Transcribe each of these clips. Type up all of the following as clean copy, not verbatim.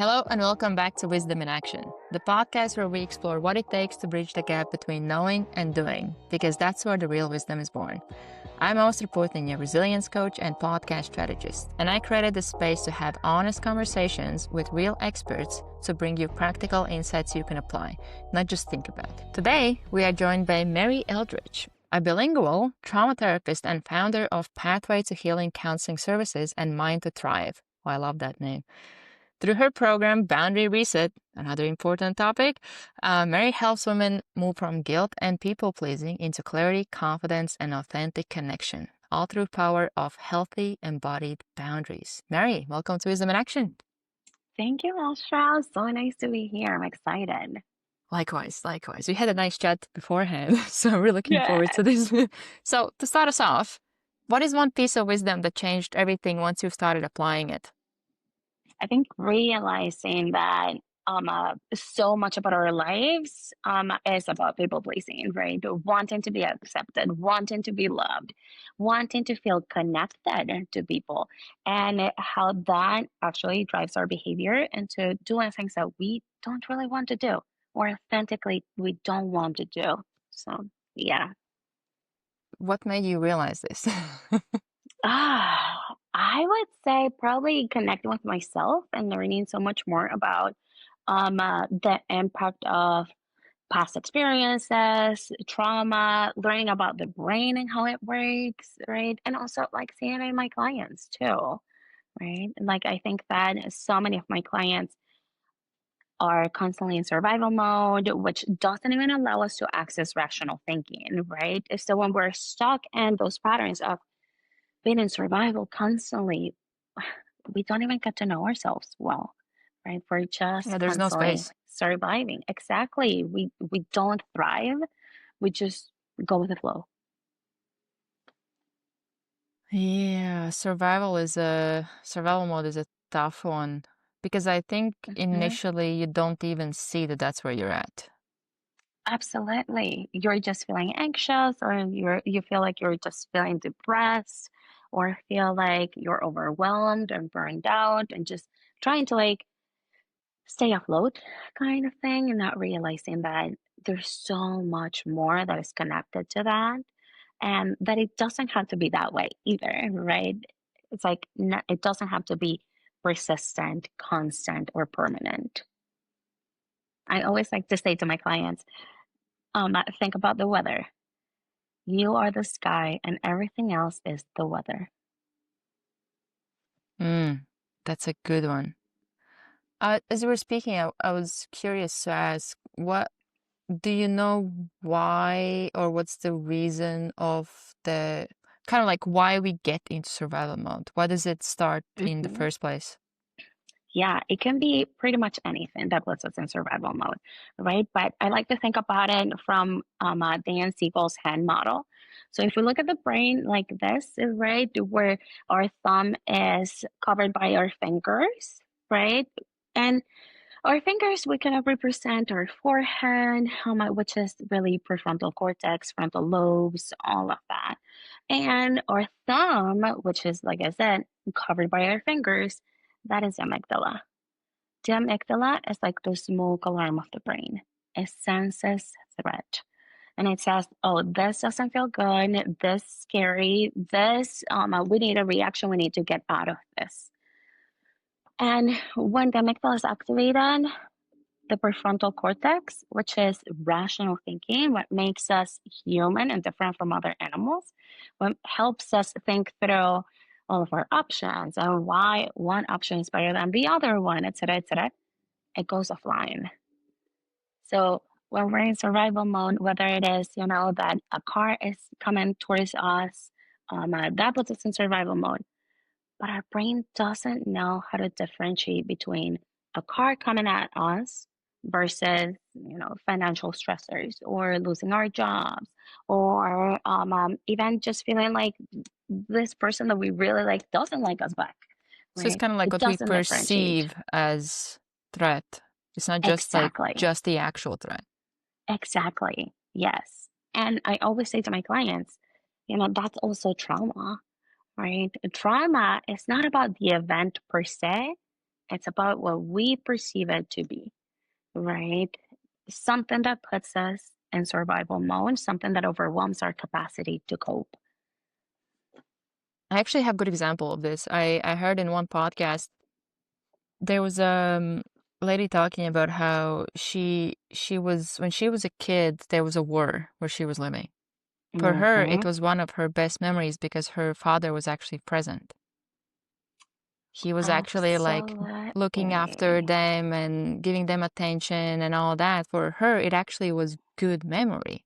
Hello and welcome back to Wisdom in Action, the podcast where we explore what it takes to bridge the gap between knowing and doing, because that's where the real wisdom is born. I'm Oster Portnin, your resilience coach and podcast strategist, and I created this space to have honest conversations with real experts to bring you practical insights you can apply, not just think about. Today, we are joined by Mary Eldridge, a bilingual trauma therapist and founder of Pathway to Healing Counseling Services and Mind to Thrive. Oh, I love that name. Through her program, Boundary Reset, another important topic, Mary helps women move from guilt and people-pleasing into clarity, confidence, and authentic connection, all through power of healthy, embodied boundaries. Mary, welcome to Wisdom in Action. Thank you, Astra. So nice to be here. I'm excited. Likewise. We had a nice chat beforehand, so I'm really looking forward to this. So to start us off, what is one piece of wisdom that changed everything once you started applying it? I think realizing that so much about our lives is about people pleasing, right? Wanting to be accepted, wanting to be loved, wanting to feel connected to people, and how that actually drives our behavior into doing things that we don't really want to do or authentically we don't want to do. So, yeah. What made you realize this? I would say probably connecting with myself and learning so much more about the impact of past experiences, trauma, learning about the brain and how it works, right? And also like seeing it in my clients too, right? Like I think that so many of my clients are constantly in survival mode, which doesn't even allow us to access rational thinking, right? So when we're stuck in those patterns of being in survival constantly, we don't even get to know ourselves well, right? We're just Yeah, there's no constantly space. surviving. Exactly. We don't thrive. We just go with the flow. Yeah, survival mode is a tough one because I think Mhm. initially you don't even see that that's where you're at. Absolutely. You're just feeling anxious or you feel like you're just feeling depressed or feel like you're overwhelmed and burned out and just trying to like stay afloat kind of thing and not realizing that there's so much more that is connected to that and that it doesn't have to be that way either, right? It's like it doesn't have to be persistent, constant, or permanent. I always like to say to my clients, think about the weather. You are the sky, and everything else is the weather. That's a good one. As you were speaking, I was curious to ask, what do you know why or what's the reason of the kind of like why we get into survival mode? Why does it start in the Mhm. first place? Yeah, it can be pretty much anything that puts us in survival mode, right? But I like to think about it from Dan Siegel's hand model. So if we look at the brain like this, right, where our thumb is covered by our fingers, right? And our fingers, we kind of represent our forehead, which is really prefrontal cortex, frontal lobes, all of that. And our thumb, which is, like I said, covered by our fingers, that is amygdala. The amygdala is like the smoke alarm of the brain. It senses threat. And it says, oh, this doesn't feel good. This scary. This, we need a reaction. We need to get out of this. And when the amygdala is activated, the prefrontal cortex, which is rational thinking, what makes us human and different from other animals, what helps us think through all of our options and why one option is better than the other one, et cetera, it goes offline. So when we're in survival mode, whether it is, that a car is coming towards us, that puts us in survival mode. But our brain doesn't know how to differentiate between a car coming at us versus, financial stressors or losing our jobs or even just feeling like this person that we really like doesn't like us back, So it's right? kind of like It what we doesn't differentiate. perceive as threat. It's not just like Exactly. just the actual threat. Exactly. Yes. And I always say to my clients, that's also trauma, right? Trauma is not about the event per se, It's about what we perceive it to be, right? Something that puts us in survival mode, something that overwhelms our capacity to cope. I actually have a good example of this. I heard in one podcast there was lady talking about how she was when she was a kid, there was a war where she was living. For her, it Hmm. was one of her best memories because her father was actually present. He was actually like looking after Absolutely. them and giving them attention and all that. For her, it actually was good memory,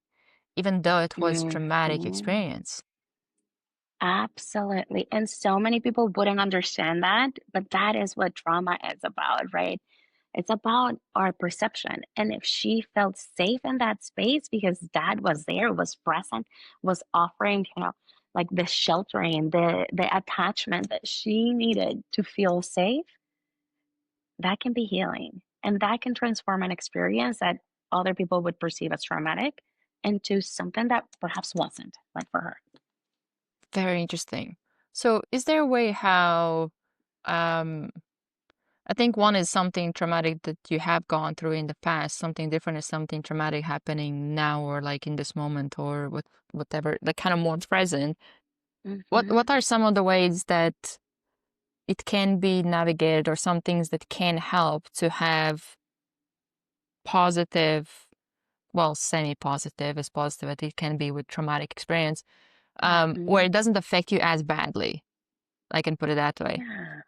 even though it was traumatic Hmm. experience. Absolutely. And so many people wouldn't understand that, but that is what trauma is about, right? It's about our perception. And if she felt safe in that space because dad was there, was present, was offering, like the sheltering, the attachment that she needed to feel safe, that can be healing. And that can transform an experience that other people would perceive as traumatic into something that perhaps wasn't, like for her. Very interesting. So, is there a way how, um, I think one is something traumatic that you have gone through in the past, something different is something traumatic happening now or like in this moment or whatever, like kind of more present. What Hmm. are some of the ways that it can be navigated or some things that can help to have positive, well, semi-positive as positive as it can be with traumatic experience, where Hmm. it doesn't affect you as badly. I can put it that way. Yeah.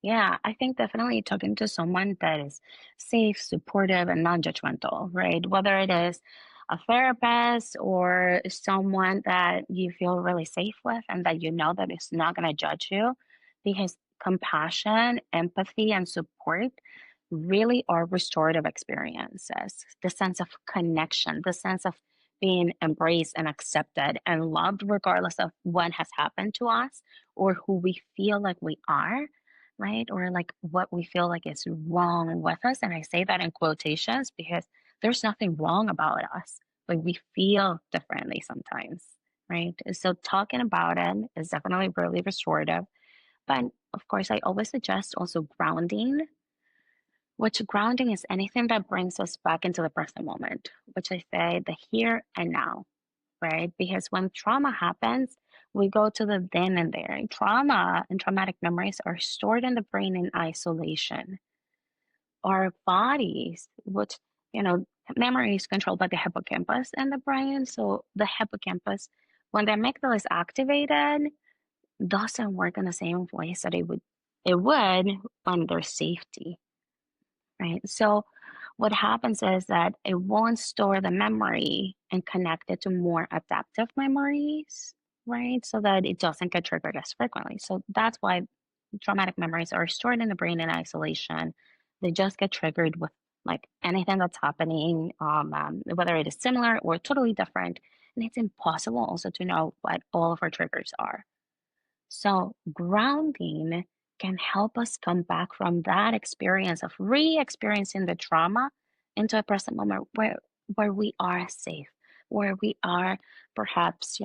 Yeah, I think definitely talking to someone that is safe, supportive, and non-judgmental, right? Whether it is a therapist or someone that you feel really safe with and that you know that is not going to judge you, because compassion, empathy, and support really are restorative experiences. The sense of connection, the sense of being embraced and accepted and loved, regardless of what has happened to us or who we feel like we are, right? Or like what we feel like is wrong with us. And I say that in quotations because there's nothing wrong about us, but we feel differently sometimes, right? So talking about it is definitely really restorative. But of course, I always suggest also grounding, which grounding is anything that brings us back into the present moment, which I say the here and now, right? Because when trauma happens, we go to the then and there. Trauma and traumatic memories are stored in the brain in isolation. Our bodies, which, you know, memory is controlled by the hippocampus in the brain. So the hippocampus, when the amygdala is activated, doesn't work in the same ways that it would when there's safety, right? So what happens is that it won't store the memory and connect it to more adaptive memories, right? So that it doesn't get triggered as frequently. So that's why traumatic memories are stored in the brain in isolation. They just get triggered with like anything that's happening, whether it is similar or totally different. And it's impossible also to know what all of our triggers are. So, grounding can help us come back from that experience of re experiencing the trauma into a present moment where we are safe, where we are perhaps,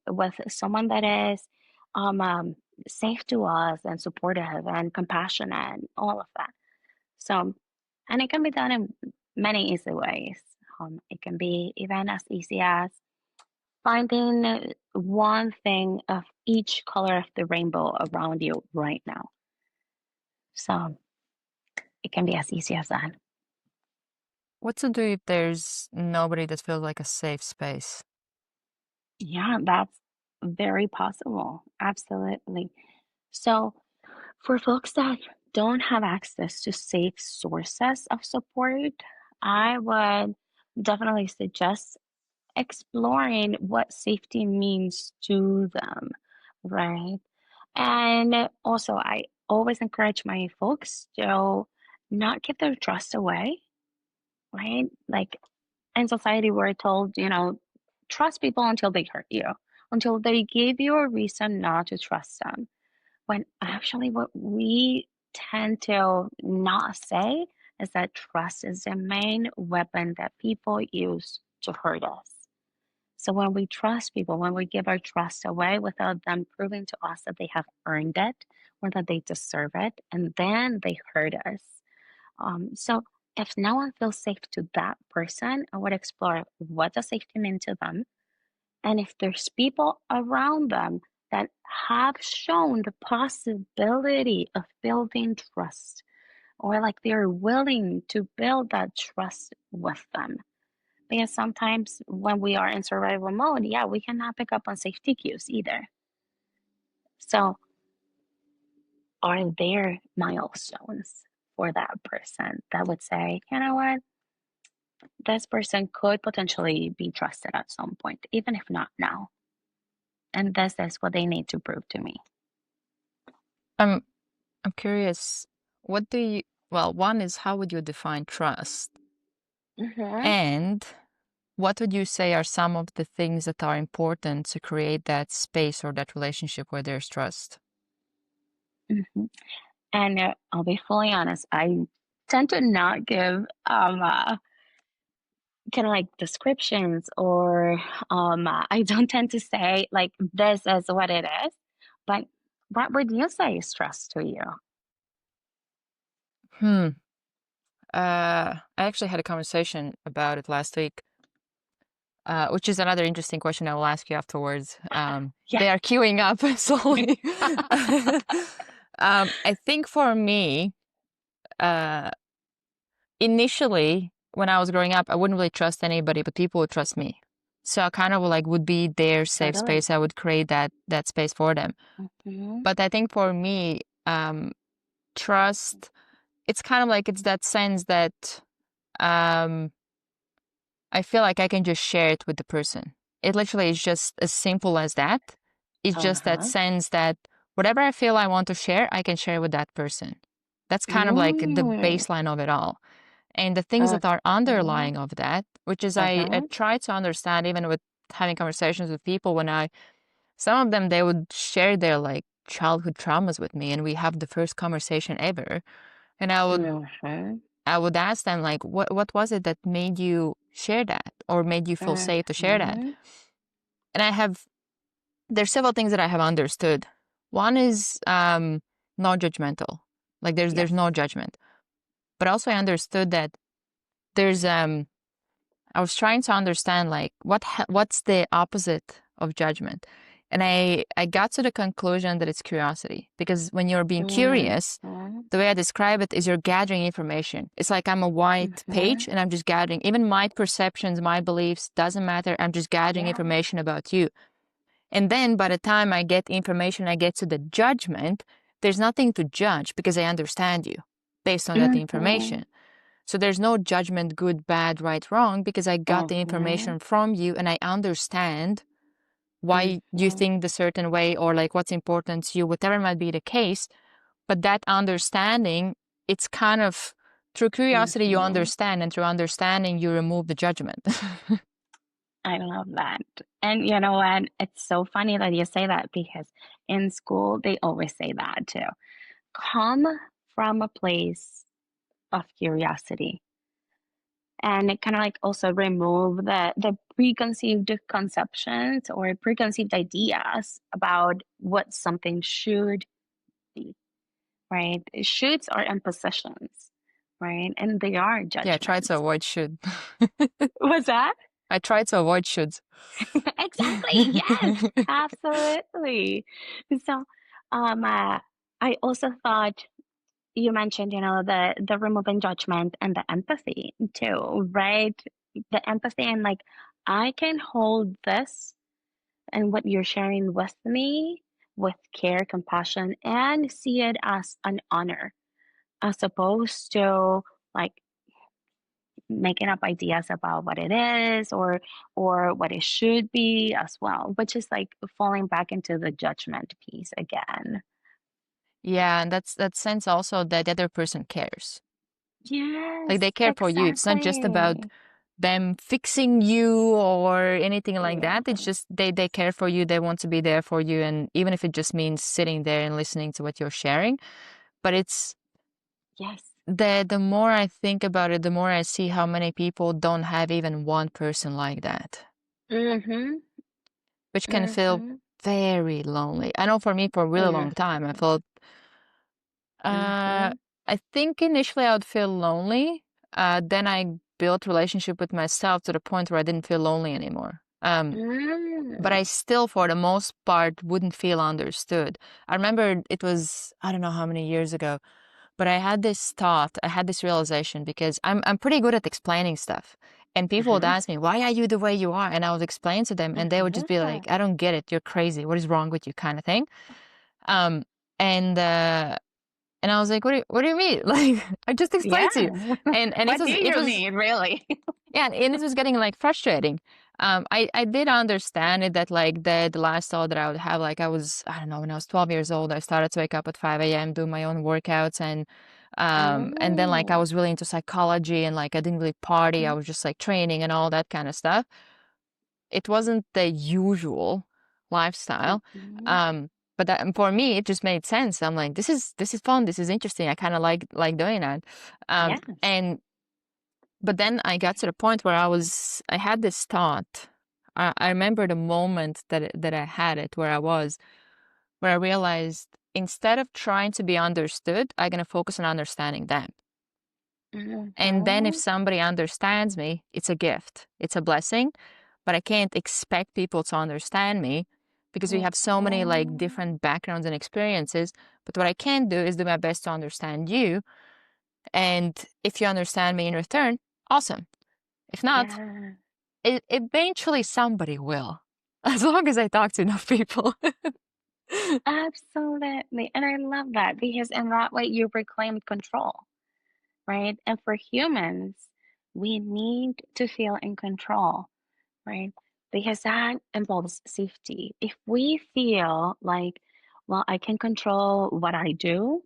with someone that is um, um, safe to us and supportive and compassionate and all of that. So, and it can be done in many easy ways. It can be even as easy as finding one thing of each color of the rainbow around you right now. So it can be as easy as that. What to do if there's nobody that feels like a safe space? Yeah, that's very possible. Absolutely. So for folks that don't have access to safe sources of support, I would definitely suggest exploring what safety means to them, right? And also, I always encourage my folks to not give their trust away, right? Like in society, we're told, trust people until they hurt you, until they give you a reason not to trust them. When actually, what we tend to not say is that trust is the main weapon that people use to hurt us. So when we trust people, when we give our trust away without them proving to us that they have earned it or that they deserve it, and then they hurt us. So if no one feels safe to that person, I would explore what does safety mean to them, and if there's people around them that have shown the possibility of building trust, or like they're willing to build that trust with them. Because sometimes when we are in survival mode, yeah, we cannot pick up on safety cues either. So, are there milestones for that person that would say, you know what, this person could potentially be trusted at some point, even if not now? And this is what they need to prove to me. I'm I'm curious, what do you, well, one is how would you define trust? Hmm. And what would you say are some of the things that are important to create that space or that relationship where there's trust? Hmm. And I'll be fully honest, I tend to not give kind of like descriptions, or I don't tend to say like this is what it is. But what would you say is trust to you? Hmm. I actually had a conversation about it last week, which is another interesting question I will ask you afterwards. Yeah. They are queuing up slowly. I think for me, uh, initially, when I was growing up, I wouldn't really trust anybody, but people would trust me. So I kind of like would be their safe Totally. space. I would create that space for them. Hmm. But I think for me, trust, it's kind of like it's that sense that um, I feel like I can just share it with the person. It literally is just as simple as that. It's just that Uh-huh. sense that whatever I feel I want to share, I can share with that person. That's kind of like the Mm. baseline of it all. And the things that are Okay. underlying of that, which is I Uh-huh. try to understand even with having conversations with people when some of them, they would share their like childhood traumas with me and we have the first conversation ever. And Uh-huh. I would ask them like, what was it that made you share that or made you feel safe to share that? Uh-huh. And there's several things that I have understood. One is not judgmental. Like there's Yes. no judgment. But also I understood that there's I was trying to understand like what's the opposite of judgment. And I got to the conclusion that it's curiosity because when you're being curious, Uh-huh. the way I describe it is you're gathering information. It's like I'm a white Uh-huh. page and I'm just gathering even my perceptions, my beliefs, doesn't matter. I'm just gathering Yeah. information about you. And then by the time I get information, I get to the judgment, there's nothing to judge because I understand you based on that Uh-huh. information. So there's no judgment, good, bad, right, wrong, because I got the Uh-huh. information from you and I understand why you Uh-huh. think the certain way or like what's important to you, whatever might be the case. But that understanding, it's kind of through curiosity you Uh-huh. understand, and through understanding you remove the judgment. I love that. And you know what? It's so funny that you say that because in school they always say that too. Come from a place of curiosity, and it kind of like also remove the preconceived conceptions or preconceived ideas about what something should be, right? Shoulds are impositions, right? And they are Yeah, I try to judgments. avoid should. What's that? I try to avoid shoulds. Exactly. Yes, absolutely. So, I also thought you mentioned, the removing judgment and the empathy too, right? The empathy and like, I can hold this and what you're sharing with me with care, compassion, and see it as an honor, as opposed to like making up ideas about what it is or what it should be as well, which is like falling back into the judgment piece again. Yeah, and that's that sense also that the other person cares. Like they Yes, care for you. It's not just about exactly. them fixing you or anything like Yeah. that. It's just they care for you. They want to be there for you. And even if it just means sitting there and listening to what you're sharing. But it's Yes. the more I think about it, the more I see how many people don't have even one person like that. Mhm. which can feel Mhm. very lonely. I know for me, for a really long time, I felt, uh, Mhm. I think initially I would feel lonely. Then I built relationship with myself to the point where I didn't feel lonely anymore. But Mm. I still, for the most part, wouldn't feel understood. I remember it was, I don't know how many years ago, but I had this thought, I had this realization because I'm pretty good at explaining stuff. And people would Mhm. ask me, why are you the way you are? And I would explain to them, and they would just be Mhm. like, I don't get it. You're crazy. What is wrong with you? Kind of thing. Um, and uh, and I was like, what do you mean? Like, I just Yeah. explained to you. And What do it you was mean, really? yeah, and it was getting like frustrating. I did understand it that like the lifestyle that I would have, like I don't know, when I was 12 years old, I started to wake up at 5 a.m., do my own workouts, and then like I Mm. was really into psychology and like I didn't really party. I Mhm. was just like training and all that kind of stuff. It wasn't the usual lifestyle. Mhm. Um, but that, for me, it just made sense. I'm like, this is fun. This is interesting. I kind of like doing that. Yes. And but then I got to the point where I had this thought. I remember the moment that I had it, where I realized instead of trying to be understood, I'm gonna focus on understanding them. And then if Mhm. somebody understands me, it's a gift, it's a blessing. But I can't expect people to understand me because we have so many like Mhm. different backgrounds and experiences. But what I can do is do my best to understand you. And if you understand me in return, awesome. If not, Yeah. eventually somebody will, as long as I talk to enough people. Absolutely. And I love that because in that way you reclaim control, right? And for humans, we need to feel in control, right? Because that involves safety. If we feel like, well, I can control what I do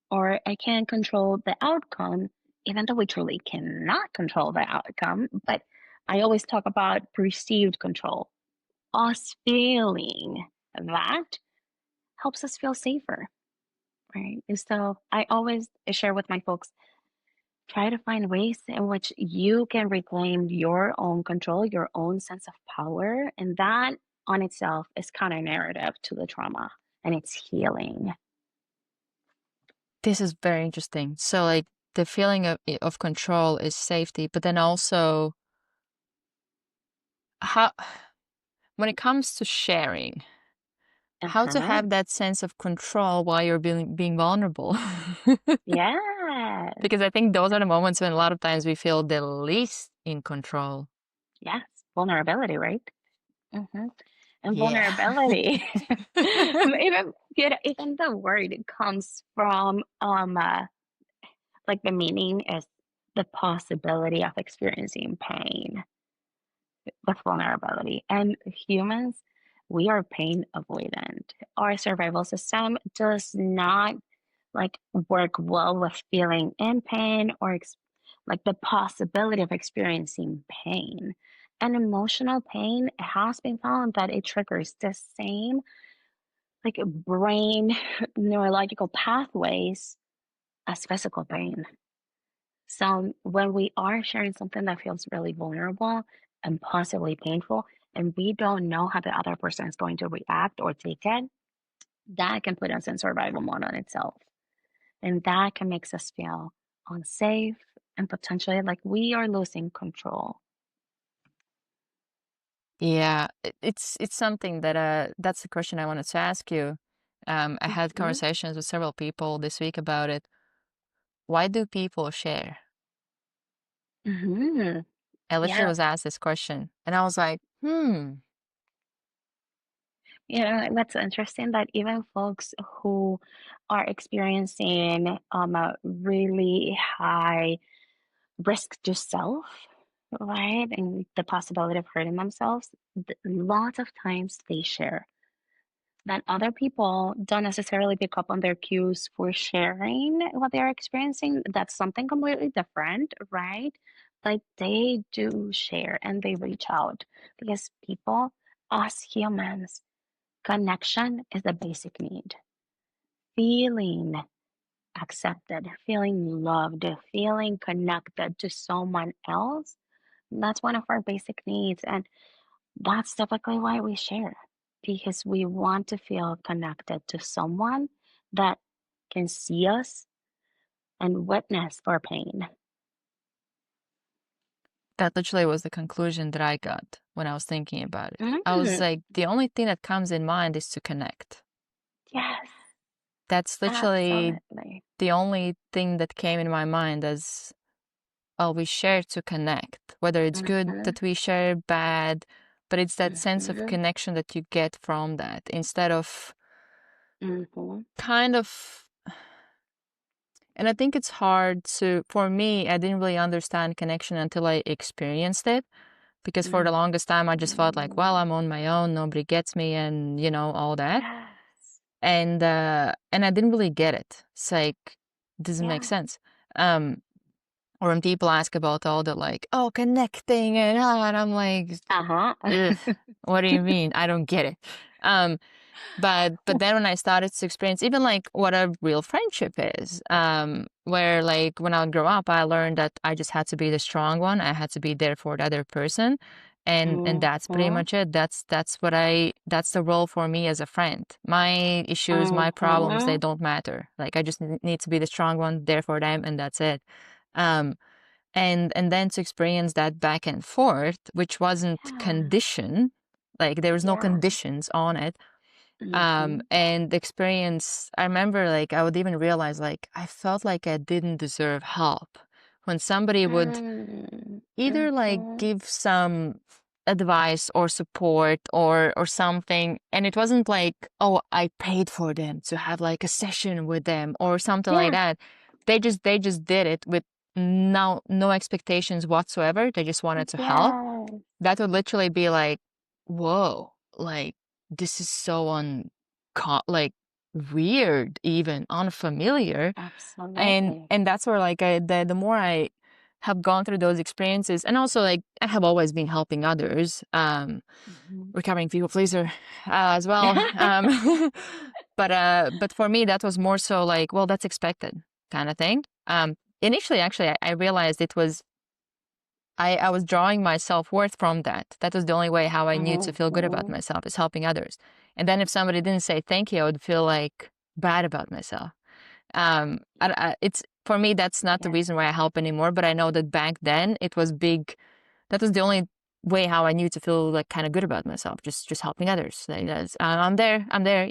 or I can control the outcome, even though we truly cannot control the outcome, but I always talk about perceived control. Us feeling that helps us feel safer, right? And so I always share with my folks, try to find ways in which you can reclaim your own control, your own sense of power. And that on itself is counter narrative to the trauma and it's healing. This is very interesting. So, like, the feeling of control is safety, but then also how, when it comes to sharing, how to Uh-huh. have that sense of control while you're being vulnerable. Yes. Because I think those are the moments when a lot of times we feel the least in control. Yes. Vulnerability, right? Hmm. And Yeah. vulnerability, even even the word comes from like the meaning is the possibility of experiencing pain with vulnerability. And humans, we are pain avoidant. Our survival system does not like work well with feeling in pain or like the possibility of experiencing pain. And emotional pain has been found that it triggers the same like brain neurological pathways as physical pain. So when we are sharing something that feels really vulnerable and possibly painful, and we don't know how the other person is going to react or take it, that can put us in survival mode on itself. And that can make us feel unsafe and potentially like we are losing control. Yeah, it's something that that's the question I wanted to ask you. I had Hmm. conversations with several people this week about it. Why do people share? Hmm. I literally Yeah. was asked this question, and I was like, hmm, You know, that's interesting that even folks who are experiencing a really high risk to self, right? And the possibility of hurting themselves, lots of times they share that other people don't necessarily pick up on their cues for sharing what they're experiencing. That's something completely different, right? But they do share and they reach out because people, us humans, connection is a basic need. Feeling accepted, feeling loved, feeling connected to someone else, that's one of our basic needs. And That's typically why we share, because we want to feel connected to someone that can see us and witness our pain. That literally was the conclusion that I got when I was thinking about it. I was Mm, like, the only thing that comes in mind is to connect. yes, That's literally absolutely. the only thing that came in my mind as, well, we share to connect, whether it's good Mm-hmm, that we share, bad, but it's that sense of mm-hmm, connection that you get from that instead of mm-hmm. kind of. And I think it's hard to, for me, I didn't really understand connection until I experienced it. Because for the longest time, I just felt like, well, Mm-hmm. I'm on my own, nobody gets me, and all that. Yes, And I didn't really get it. It's like, doesn't make yeah. sense. Um, or when people ask about all the like, oh, connecting and I'm like, Uh-huh. ugh, what do you mean? I don't get it. Um, but then when I started to experience even like what a real friendship is, where like when I would grow up, I learned that I just had to be the strong one. I had to be there for the other person. And that's pretty Mm-hmm, much it. That's the role for me as a friend. My issues, my problems, they mm-hmm. don't matter. Like I just need to be the strong one there for them, and that's it. Um, and then to experience that back and forth, which wasn't Yeah, conditioned, like there was no yeah. conditions on it. Mm-hmm. And the experience, I remember like I would even realize like I felt like I didn't deserve help when somebody would either like Mm-hmm. give some advice or support or something, and it wasn't like, oh, I paid for them to have like a session with them or something like Yeah. that. They just did it with no expectations whatsoever. They just wanted to help. Yes. That would literally be like, whoa, like this is so like weird, even unfamiliar. and Absolutely. and that's where like the more I have gone through those experiences, and also like I have always been helping others, Mhm. recovering people pleaser, as well. But for me that was more so like, well, that's expected kind of thing. Initially actually I realized it was, I was drawing my self-worth from that. That was the only way how I knew to feel good about Mhm. myself, is helping others. And then if somebody didn't say thank you, I would feel like bad about myself. It's for me, that's not the Yeah. reason why I help anymore, but I know that back then it was big. That was the only way how I knew to feel like kind of good about myself, just helping others. Like I'm there,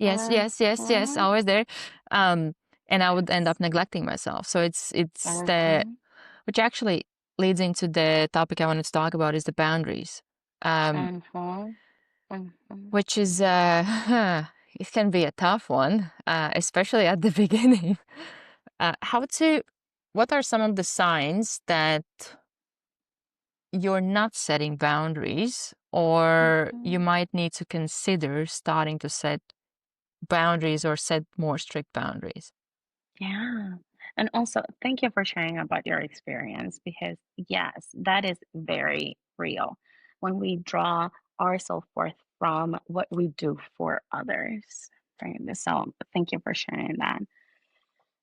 yes, yes, yes, yes, Mhm. always there. Um, and I would end up neglecting myself. So it's the, Mhm. which actually leads into the topic I wanted to talk about, is the boundaries. Um, Mhm. Mhm. which is it can be a tough one, especially at the beginning. How to, what are some of the signs that you're not setting boundaries, or you Mhm. might need to consider starting to set boundaries or set more strict boundaries? Yeah. And also, thank you for sharing about your experience because, yes, that is very real when we draw our self-worth from what we do for others. Right. So, thank you for sharing that.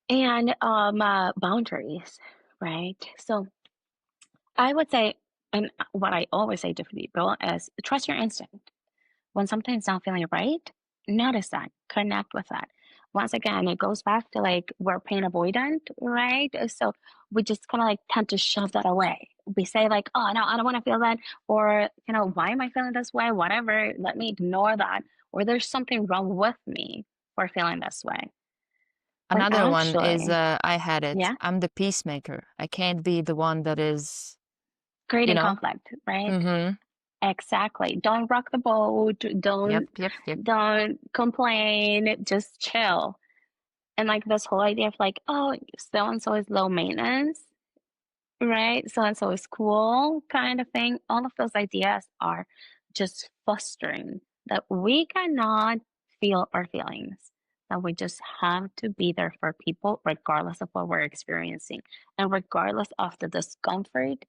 And boundaries, right? So, I would say, and what I always say to people is trust your instinct. When something's not feeling right, notice that, connect with that. Once again, it goes back to like we're pain avoidant, right? So we just kind of like tend to shove that away. We say like, oh no, I don't want to feel that, or why am I feeling this way? Whatever, let me ignore that, or there's something wrong with me for feeling this way. When Another one is, actually, I had it. yeah, I'm the peacemaker. I can't be the one that is, you creating know. conflict, right? Mm-hmm. Exactly. Don't rock the boat. Yep, Don't yep, yep. don't complain. Just chill. And like this whole idea of like, oh, so and so is low maintenance, right? So and so is cool, kind of thing. All of those ideas are just fostering that we cannot feel our feelings, that we just have to be there for people regardless of what we're experiencing and regardless of the discomfort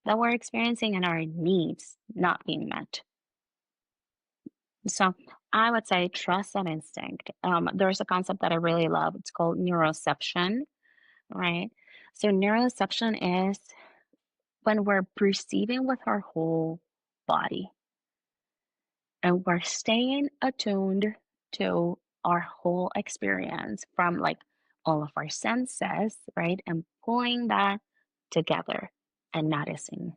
that we're experiencing and our needs not being met. So I would say trust and instinct. There's a concept that I really love. It's called neuroception, right? So neuroception is when we're perceiving with our whole body. and we're staying attuned to our whole experience from like all of our senses, right? And pulling that together and noticing.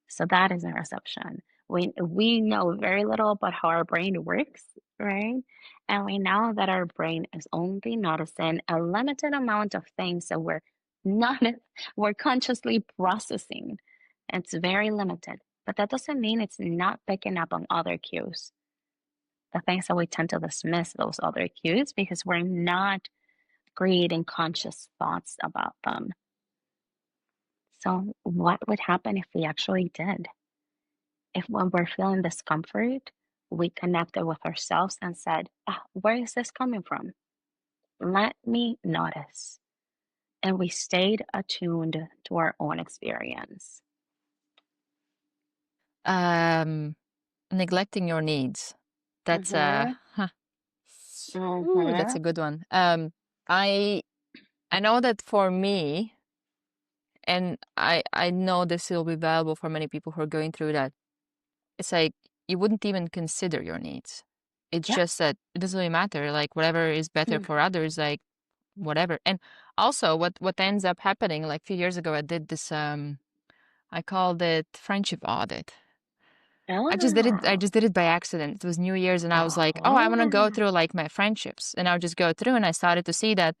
So that is our assumption. We know very little about how our brain works, right? And we know that our brain is only noticing a limited amount of things that not we're consciously processing. It's very limited. But that doesn't mean it's not picking up on other cues. The things that we tend to dismiss those other cues because we're not creating conscious thoughts about them. So what would happen if we actually did? If when we're feeling discomfort, we connected with ourselves and said, where is this coming from? Let me notice. And we stayed attuned to our own experience. Um, Neglecting your needs. That's Mm-hmm. that's Mm-hmm. a good one. I I know that for me, and I know this will be valuable for many people who are going through that. It's like you wouldn't even consider your needs. It's Yeah. just that it doesn't really matter. Like whatever is better Mm. for others, like whatever. And also, what ends up happening, like a few years ago, I did this. I called it friendship audit. I Oh. just did it by accident. It was New Year's and I was like, oh, I want to go Oh. through like my friendships. And I'll just go through and I started to see that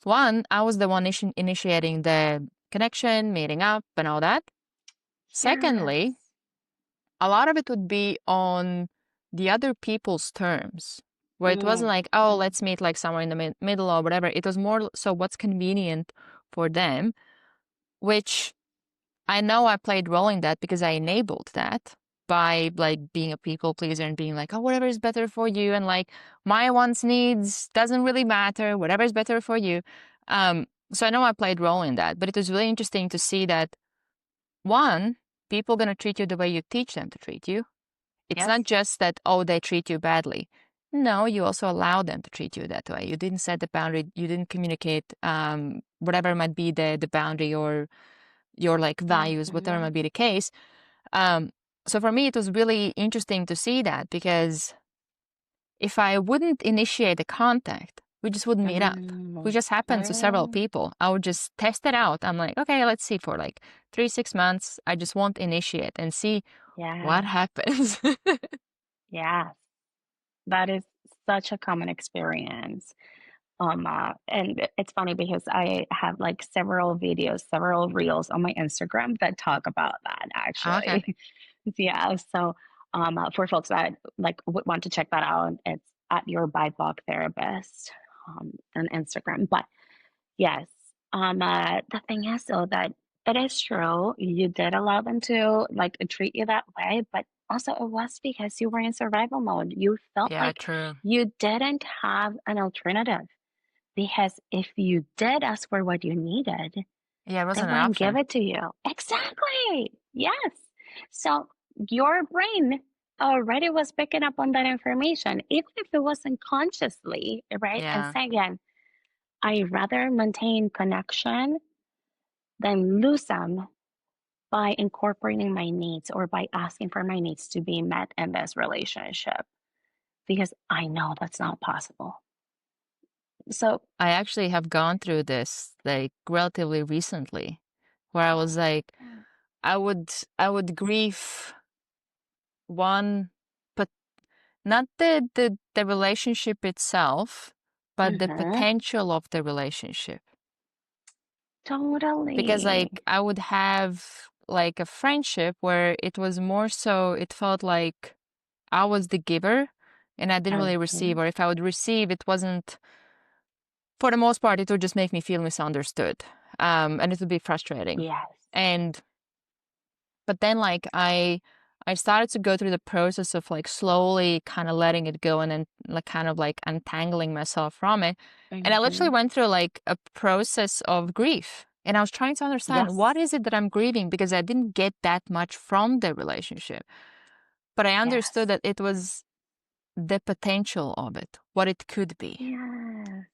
one, I was the one initiating the connection, meeting up and all that. Secondly, Yes. a lot of it would be on the other people's terms, where it wasn't Mm. like, oh, Mm. let's meet like somewhere in the middle or whatever. It was more so what's convenient for them, which I know I played role in that because I enabled that by like being a people pleaser and being like, oh, whatever is better for you. And like my wants, needs doesn't really matter, whatever is better for you. So I know I played role in that, but it was really interesting to see that one, people gonna treat you the way you teach them to treat you. It's Yes. not just that, oh, they treat you badly. No, you also allow them to treat you that way. You didn't set the boundary, you didn't communicate whatever might be the boundary or your like values, whatever Mm-hmm. might be the case. Um, so for me, it was really interesting to see that because if I wouldn't initiate the contact, we just wouldn't meet up. We Mm. just happens to several Oh. people. I would just test it out. I'm like, okay, let's see for like 3, 6 months. I just won't initiate and see what Yeah. happens. Yeah. That is such a common experience. And it's funny because I have like several videos, several reels on my Instagram that talk about that Okay. actually. Yeah. So, for folks that like would want to check that out, it's at your BIPOC therapist on Instagram. But yes, the thing is though that it is true. You did allow them to like treat you that way, but also it was because you were in survival mode. You felt Yeah, like true. you didn't have an alternative because if you did ask for what you needed, Yeah, it they wasn't an wouldn't give option. it to you. Exactly. Yes. So your brain already was picking up on that information, even if it wasn't consciously, right? And Yeah. say again, I rather maintain connection than lose them by incorporating my needs or by asking for my needs to be met in this relationship because I know that's not possible. So, I actually have gone through this like relatively recently where I was like, oh, I would I would grieve one, but not the relationship itself, but the mhm, potential of the relationship. Because totally. like I would have like a friendship where it was more so it felt like I was the giver and I didn't really receive, Mhm. or if I would receive, it wasn't for the most part, it would just make me feel misunderstood. And it would be frustrating. Yes. And but then like I started to go through the process of like slowly kind of letting it go and then like kind of like untangling myself from it. And I literally Mhm. went through like a process of grief. And I was trying to understand what Yes. is it that I'm grieving because I didn't get that much from the relationship. But I understood Yes. that it was the potential of it, what it could be. Yes.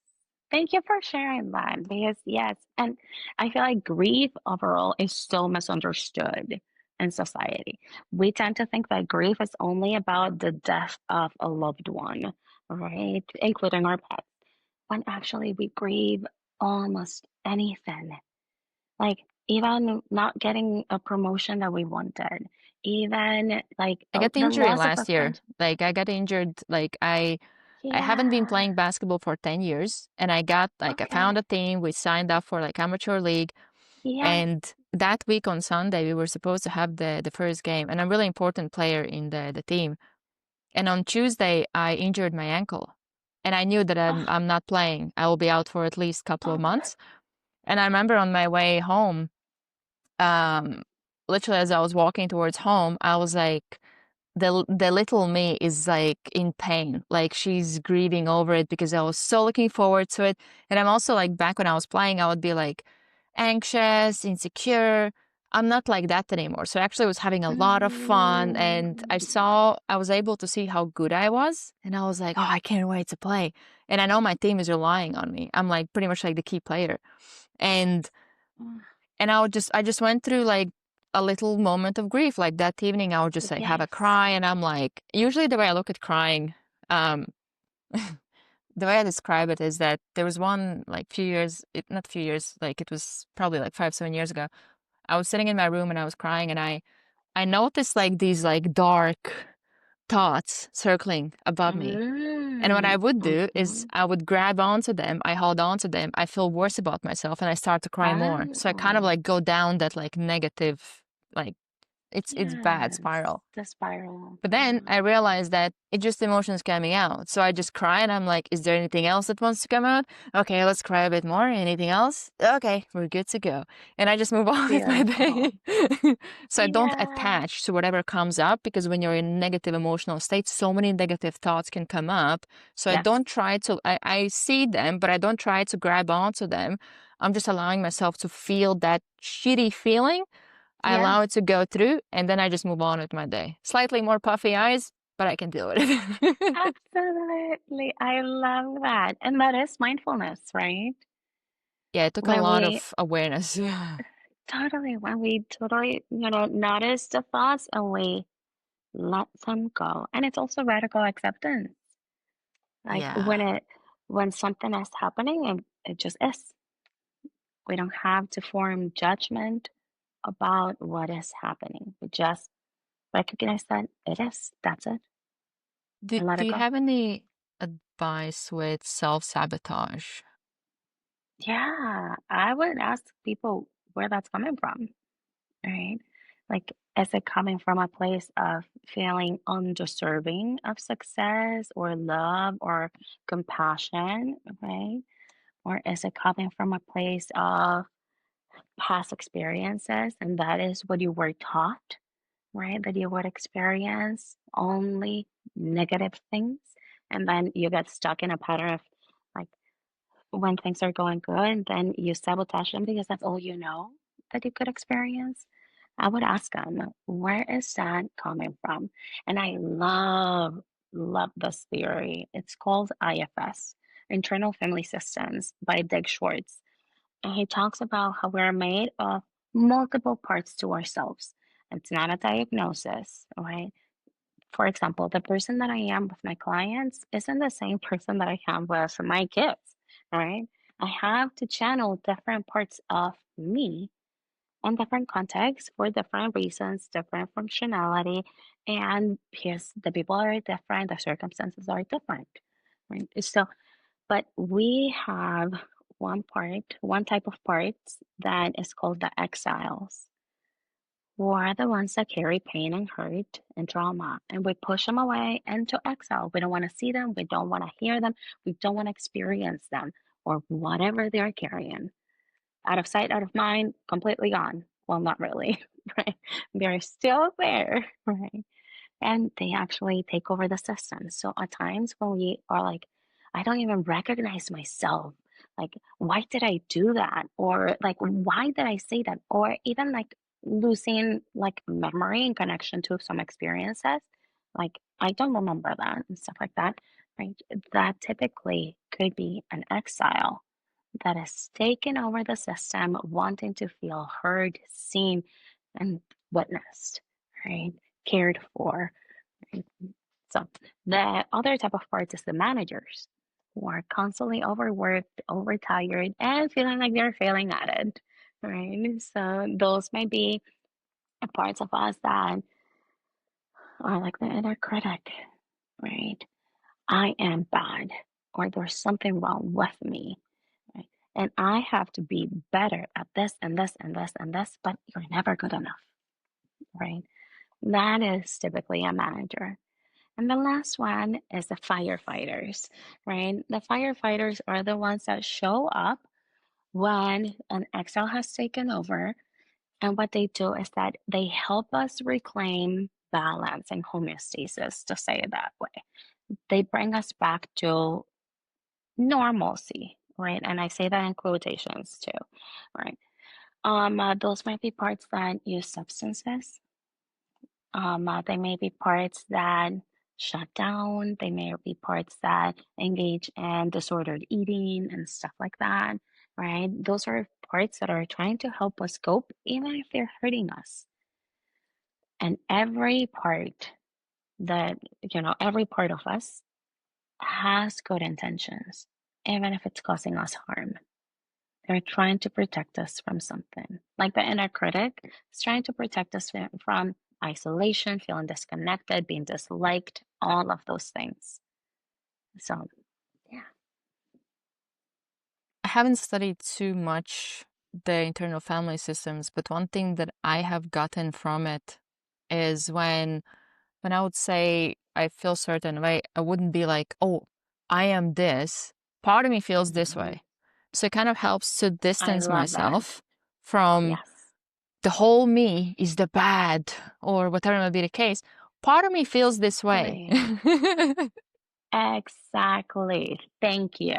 Thank you for sharing that because yes, and I feel like grief overall is so misunderstood in society. We tend to think that grief is only about the death of a loved one, right? Including our pets. When actually we grieve almost anything. Like even not getting a promotion that we wanted, even like I got the injured loss of a last year. friend. Like I got injured. I haven't been Yeah. playing basketball for 10 years, and I Okay. found a team. We signed up for like amateur league, Yeah. and that week on Sunday we were supposed to have the first game, and I'm a really important player in the team. And on Tuesday I injured my ankle, and I knew that Oh, I'm not playing. I will be out for at least a couple of oh, months. And I remember on my way home, um, literally as I was walking towards home, I was like, the little me is like in pain, like she's grieving over it because I was so looking forward to it. And I'm also like, back when I was playing, I would be like anxious, insecure. I'm not like that anymore. So actually I was having a lot of fun, and mm, I was able to see how good I was, and I was like, oh, I can't wait to play. And I know my team is relying on me. I'm like pretty much like the key player. And mm, I just went through like a little moment of grief. Like that evening, I would just like have a yes. cry, and I'm like, usually the way I look at crying, um, the way I describe it is that there was one like few years, not few years, like it was probably like 5, 7 years ago. I was sitting in my room and I was crying, and I noticed like these like dark thoughts circling above me. And what I would do is Mhm. I would grab onto them, I hold on to them, I feel worse about myself, and I start to cry more. So I kind of Oh, like go down that like negative, like it's bad yes. spiral. The spiral. But then Mhm. I realized that it's just emotions coming out. So I just cry, and I'm like, is there anything else that wants to come out? Okay, let's cry a bit more. Anything else? Okay, we're good to go. And I just move on with my Beautiful. day. So I don't Yeah. attach to whatever comes up, because when you're in a negative emotional state, so many negative thoughts can come up. So I Yes. don't try to, I see them, but I don't try to grab onto them. I'm just allowing myself to feel that shitty feeling. I Yeah. allow it to go through, and then I just move on with my day. Slightly more puffy eyes, but I can deal with it. Absolutely. I love that. And that is mindfulness, right? Yeah, it took a When lot we of awareness. when we totally, notice the thoughts and we let them go. And it's also radical acceptance. Like Yeah. when something is happening and it just is. We don't have to form judgment about what is happening. We just recognize that it is. That's it. Do And let do it you go. have any advice with self-sabotage? Yeah. I would ask people where that's coming from, right? Like, is it coming from a place of feeling undeserving of success or love or compassion, right? Or is it coming from a place of past experiences and that is what you were taught, right? That you would experience only negative things. And then you get stuck in a pattern of like when things are going good, then you sabotage them because that's all you know that you could experience. I would ask them, where is that coming from? And I love this theory. It's called IFS, Internal Family Systems by Dick Schwartz. And he talks about how we're made of multiple parts to ourselves. It's not a diagnosis, right? For example, the person that I am with my clients isn't the same person that I am with my kids, right? I have to channel different parts of me in different contexts for different reasons, different functionality, and because the people are different, the circumstances are different, right? So, but we have one type of parts that is called the exiles who are the ones that carry pain and hurt and trauma. And we push them away into exile. We don't want to see them. We don't want to hear them. We don't want to experience them or whatever they're carrying. Out of sight, out of mind, completely gone. Well, not really, right? They're still there, right? And they actually take over the system. So at times when we are like, I don't even recognize myself. Like, why did I do that? Or like, why did I say that? Or even like losing like memory and connection to some experiences. Like, I don't remember that and stuff like that, right? That typically could be an exile that has taken over the system, wanting to feel heard, seen, and witnessed, right? Cared for. Right? So the other type of parts is the managers who are constantly overworked, overtired, and feeling like they're failing at it, right? So those might be parts of us that are like the inner critic, right? I am bad, or there's something wrong with me, right? And I have to be better at this and this and this and this, but you're never good enough, right? That is typically a manager. And the last one is the firefighters, right? The firefighters are the ones that show up when an exile has taken over. And what they do is that they help us reclaim balance and homeostasis, to say it that way. They bring us back to normalcy, right? And I say that in quotations too, right? Those might be parts that use substances. They may be parts that shut down. They may be parts that engage in disordered eating and stuff like that, right? Those are parts that are trying to help us cope, even if they're hurting us. And every part every part of us has good intentions, even if it's causing us harm. They're trying to protect us from something. Like the inner critic is trying to protect us from isolation, feeling disconnected, being disliked, all of those things. So, yeah. I haven't studied too much the internal family systems, but one thing that I have gotten from it is when I would say I feel certain way, I wouldn't be like, oh, I am this. Part of me feels this Mhm. way. So it kind of helps to I distance love that. myself from Yes. the whole me is the bad or whatever may be the case. Part of me feels this way. Exactly. Exactly. Thank you.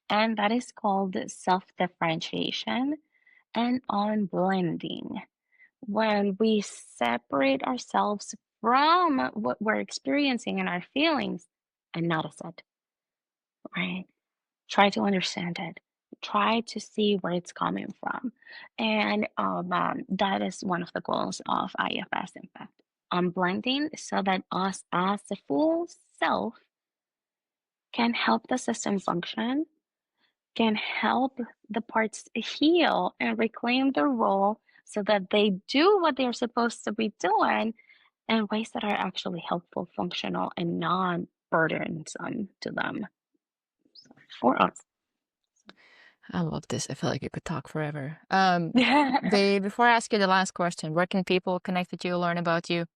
And that is called self-differentiation and unblending. When we separate ourselves from what we're experiencing and our feelings and notice it, right? Try to understand it. Try to see where it's coming from. And that is one of the goals of IFS, in fact. Blending so that us as the full self can help the system function, can help the parts heal and reclaim their role so that they do what they're supposed to be doing in ways that are actually helpful, functional, and non burdensome to them or us. I love this. I feel like you could talk forever. Before I ask you the last question, where can people connect with you, learn about you?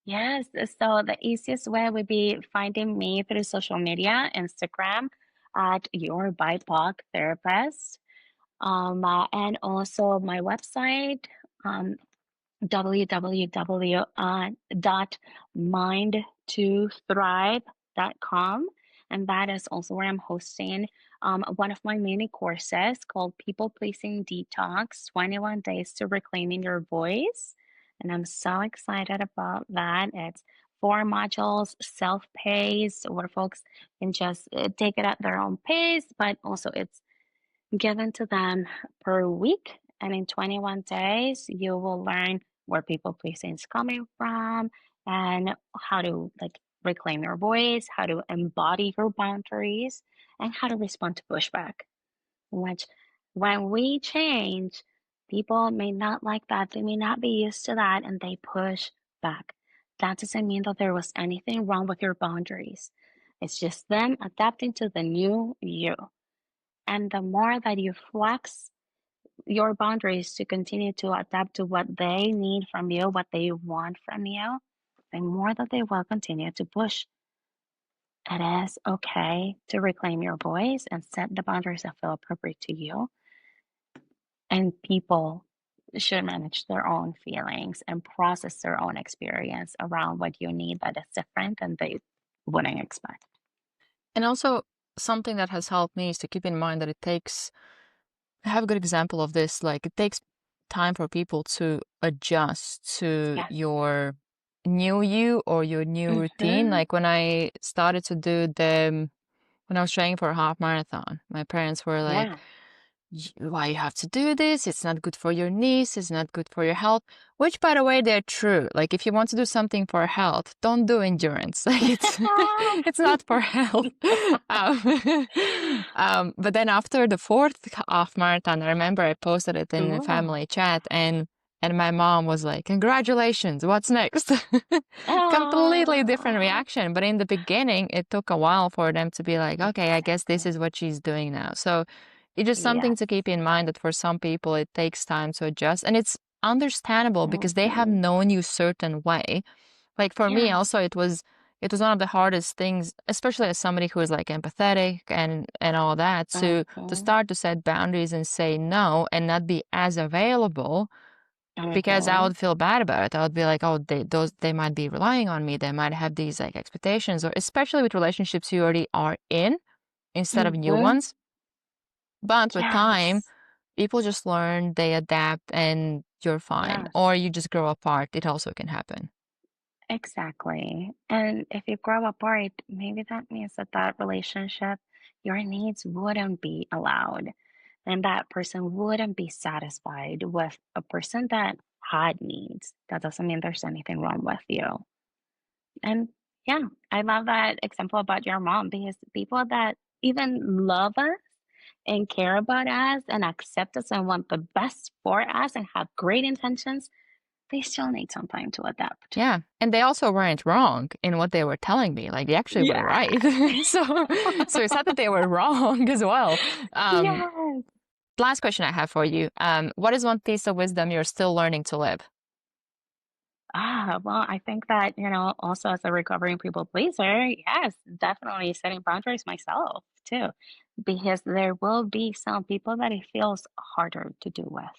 Yes, so the easiest way would be finding me through social media, Instagram at your BIPOC therapist, and also my website, um, www.mind2thrive.com. And that is also where I'm hosting one of my mini courses called People Pleasing Detox 21 Days to Reclaiming Your Voice. And I'm so excited about that. It's 4 modules, self paced, where folks can just take it at their own pace, but also it's given to them per week. And in 21 days, you will learn where people pleasing is coming from and how to reclaim your voice, how to embody your boundaries, and how to respond to pushback. Which, when we change, people may not like that. They may not be used to that and they push back. That doesn't mean that there was anything wrong with your boundaries. It's just them adapting to the new you. And the more that you flex your boundaries to continue to adapt to what they need from you, what they want from you, the more that they will continue to push. It is okay to reclaim your voice and set the boundaries that feel appropriate to you. And people should manage their own feelings and process their own experience around what you need that is different than they wouldn't expect. And also, something that has helped me is to keep in mind that I have a good example of this. Like, it takes time for people to adjust to Yes. your new you or your new routine. Hmm. Like, when I started to when I was training for a half marathon, my parents were like, Yeah. why you have to do this? It's not good for your knees. It's not good for your health. Which, by the way, they're true. Like, if you want to do something for health, don't do endurance. Like, it's not for health. But then after the fourth half marathon, I remember I posted it in the Cool. family chat, and my mom was like, "Congratulations! What's next?" Completely different Oh, reaction. But in the beginning, it took a while for them to be like, "Okay, I guess this is what she's doing now." So it's just something yes. to keep in mind that for some people it takes time to adjust, and it's understandable because they have Mhm. known you certain way. Like for me Yes. also, it was one of the hardest things, especially as somebody who is like empathetic and all that, to Mhm. start to set boundaries and say no and not be as available, because I Mhm. would feel bad about it. I would be like, oh, they might be relying on me. They might have these like expectations, or especially with relationships you already are in instead of new Mhm. ones. But with time, Yes. people just learn, they adapt, and you're fine. Yes. Or you just grow apart. It also can happen. Exactly. And if you grow apart, maybe that means that that relationship, your needs wouldn't be allowed, and that person wouldn't be satisfied with a person that had needs. That doesn't mean there's anything wrong with you. And yeah, I love that example about your mom because people that even love us and care about us and accept us and want the best for us and have great intentions, they still need some time to adapt. Yeah. And they also weren't wrong in what they were telling me. Like they actually were Yeah. right. So it's not that they were wrong as well. Um, Yes. Last question I have for you. What is one piece of wisdom you're still learning to live? Well, I think that, also as a recovering people pleaser, yes, definitely setting boundaries myself too, because there will be some people that it feels harder to do with.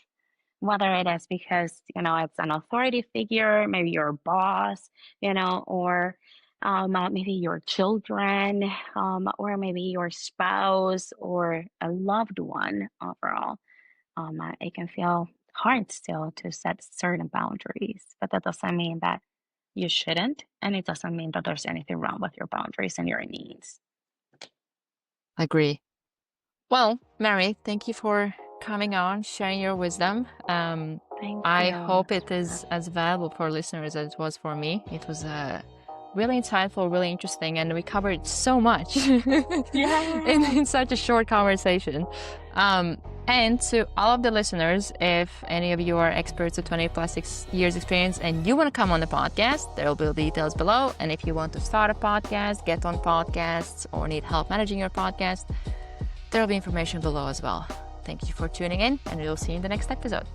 Whether it is because, it's an authority figure, maybe your boss, or maybe your children, or maybe your spouse or a loved one overall. It can feel hard still to set certain boundaries, but that doesn't mean that you shouldn't. And it doesn't mean that there's anything wrong with your boundaries and your needs. Agree. Well, Mary, thank you for coming on, sharing your wisdom. Thank I you. hope it is as valuable for listeners as it was for me. It was really insightful, really interesting, and we covered so much Yeah. in such a short conversation. Um, and to all of the listeners, if any of you are experts with 20 plus years experience and you want to come on the podcast, there will be details below. And if you want to start a podcast, get on podcasts, or need help managing your podcast, there will be information below as well. Thank you for tuning in, and we will see you in the next episode.